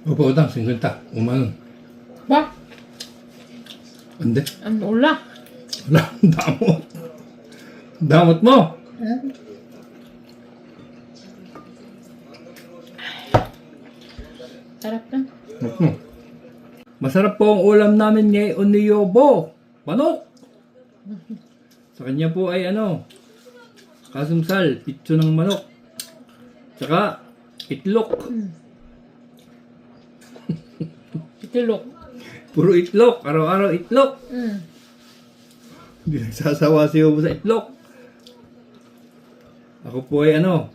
Opo, utang, 50. Umanon. Ba? Hindi. Ano ula? Wala, damot. Damot mo. Sarap na. Masarap po ang ulam namin ngayon ni Yobo. Manok. Sa kanya po ay kasumsal, pitso ng manok. Tsaka, itlog. Itilok. Puro itlog. Araw-araw itlog. Hindi nagsasawa si Yobo sa itlog. Ako po ay 2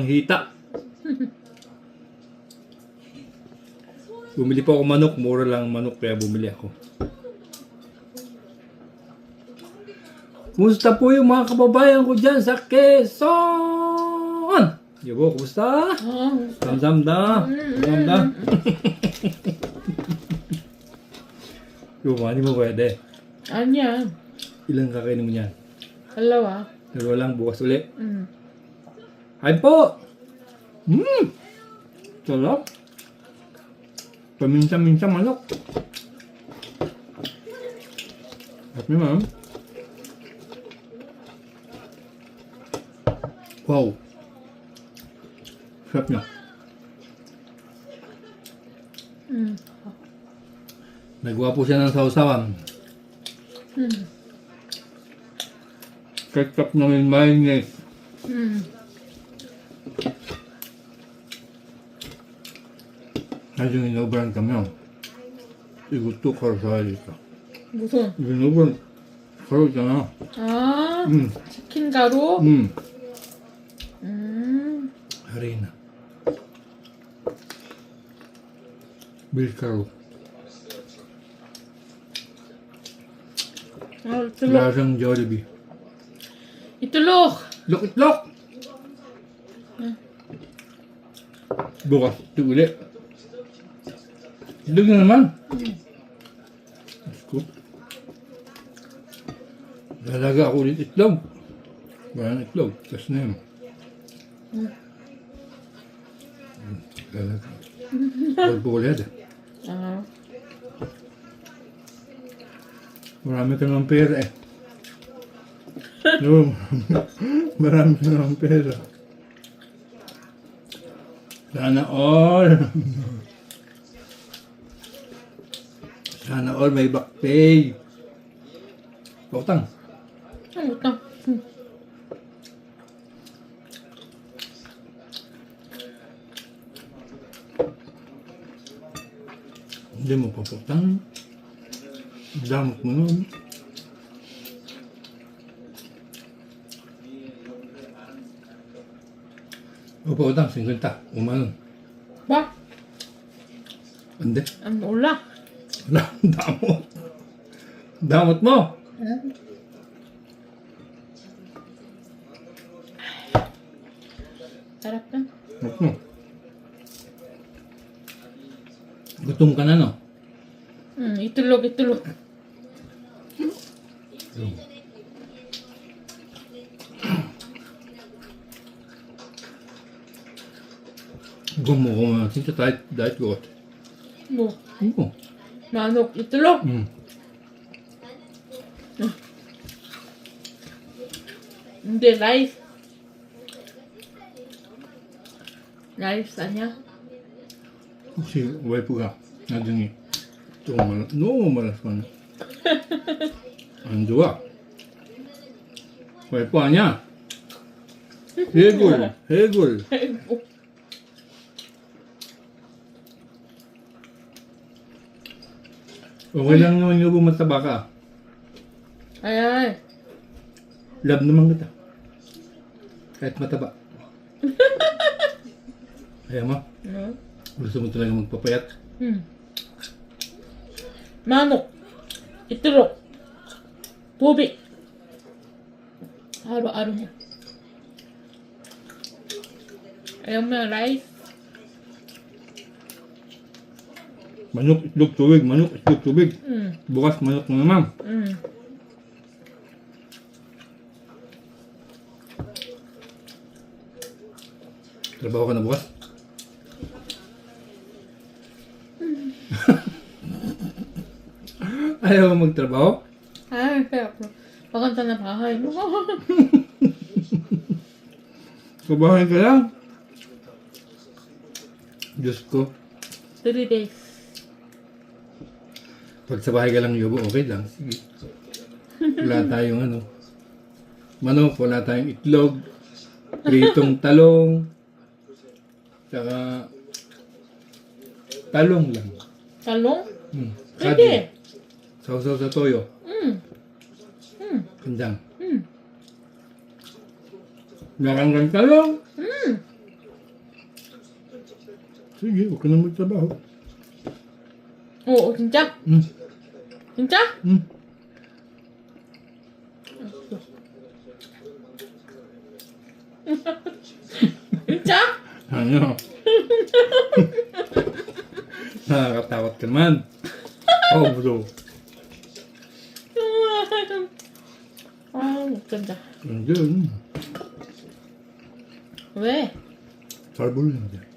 hita. Bumili po ako manok. Mura lang ang manok kaya bumili ako. Kumusta po yung mga kababayan ko dyan sa Quezon? Yobo, kumusta? Damdam. Yobo, hindi mo pwede. Anya? Ilang kakainin mo niyan? 2. 2 lang, bukas ulit. Ay po! Sarap. Paminsan-minsan manok. Sarap niya, ma'am. Wow. Sarap niya. Nagawa po siya ng sausawan. Ketchup na may mayonnaise. Medyo inobran kami yun. Igusto karo sa dito. 무슨? Inobran. Karo 있잖아. 아, 치킨 가루? Harina. Milk karo. 아, 이틀록. Lasang Jollibee. 이틀록! Itlog! Bukas, ito ulit. Itlog na naman. Scoop. Lalaga ako ulit itlog. Walang itlog. Tapos na yun. Lalaga. Huwag po ulit. 아, Marami ka naman pera eh. No, marami ka naman pera. Sana all. Sana all may back pay. Pautang. utang. Hindi mo pa pautang. Damot mo nun. O pautang, 50. Umanon. Ba? Hindi. Ano ula? Wala, damot. Damot mo. Sarap na. Gutom ka na, no? 이틀록. I거 먹으면 진짜 다이어트 것 같아. 뭐? 이거. 만옥 이틀록? 근데 라이스 아니야? 혹시 와이프가 나중에 조금 너무 말았어. 안 좋아. 와이프 아니야? 해골. 아이고. Okay lang naman yung mataba ka. Ay. Love naman kita. Kahit mataba. Kaya mo? Gusto mo talaga magpapayat? 만옥 이틀록 도비 하루하루냐. Ayaw mo ng rice? Manok, itlog, tubig. Manok, itlog, tubig. Bukas, manok na naman. Trabaho ka na bukas? Ayaw mo magtrabaho? Ay, kaya maganda na bahay mo. Sa bahay ka lang. Diyos ko. 3 days. Pag sa bahay ka lang, Yobo, okay lang. Sige. Wala tayong ano. Manok, wala tayong itlog. Pritong talong. Tsaka talong lang. Talong? Kadi. Pwede. Sausaw sa toyo. Mm. Kandang. Mm. Nakanggang talong. Mm. Sige, huwag ka na magtrabaho. Oo, 진짜? 진짜? 진짜? Ano? Nakakatakot ka naman. Oh, bro. 아, 웃긴다. Andiyan. 왜? Sarbol lang dyan.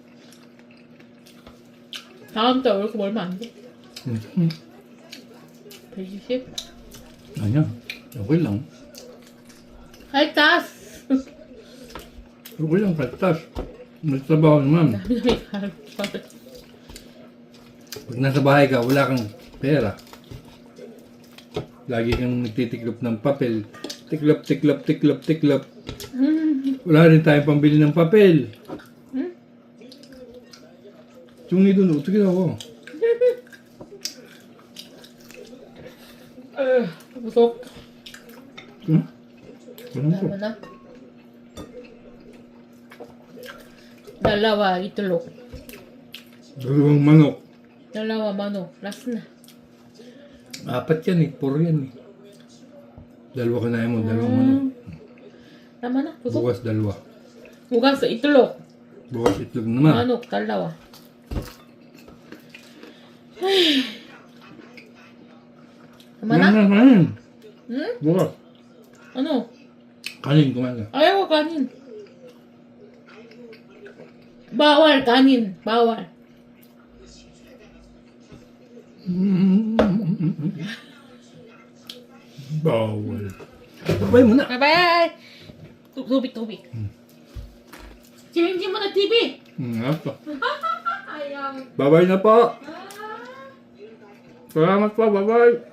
다음 달 월급 얼마 안 돼? 120? Ayan. Okay lang. 알았어. Okay lang, kaltas. Nagtrabaho naman. Pag nasa bahay ka, wala kang pera. Lagi kang nagtitiklop ng papel. Tiklop, tiklop, tiklop, tiklop. Wala rin tayong pambili ng papel. 종이도 어떻게 나와? 무섭. 응? 그런 거. 나무나. 날라와 이틀록. Dalawang manok. 날라와 마노 라스나. Apat yan eh. Puro yan eh. Dalawa kanain mo. Dalawang manok. 나마나 무섭. Bukas dalawa. 뭐갔어 이틀록. Bukas itlog naman. 마노 날라와. 나마나? Kanin. 응? Bukas. ano? Kanin, kumain ka. ayaw kanin. bawal kanin. bawal. Bawal. Babay mo na. bye-bye. tubig. Change mo na TV. Apa? Ayaw. Babay na po. Salamat po. Babay.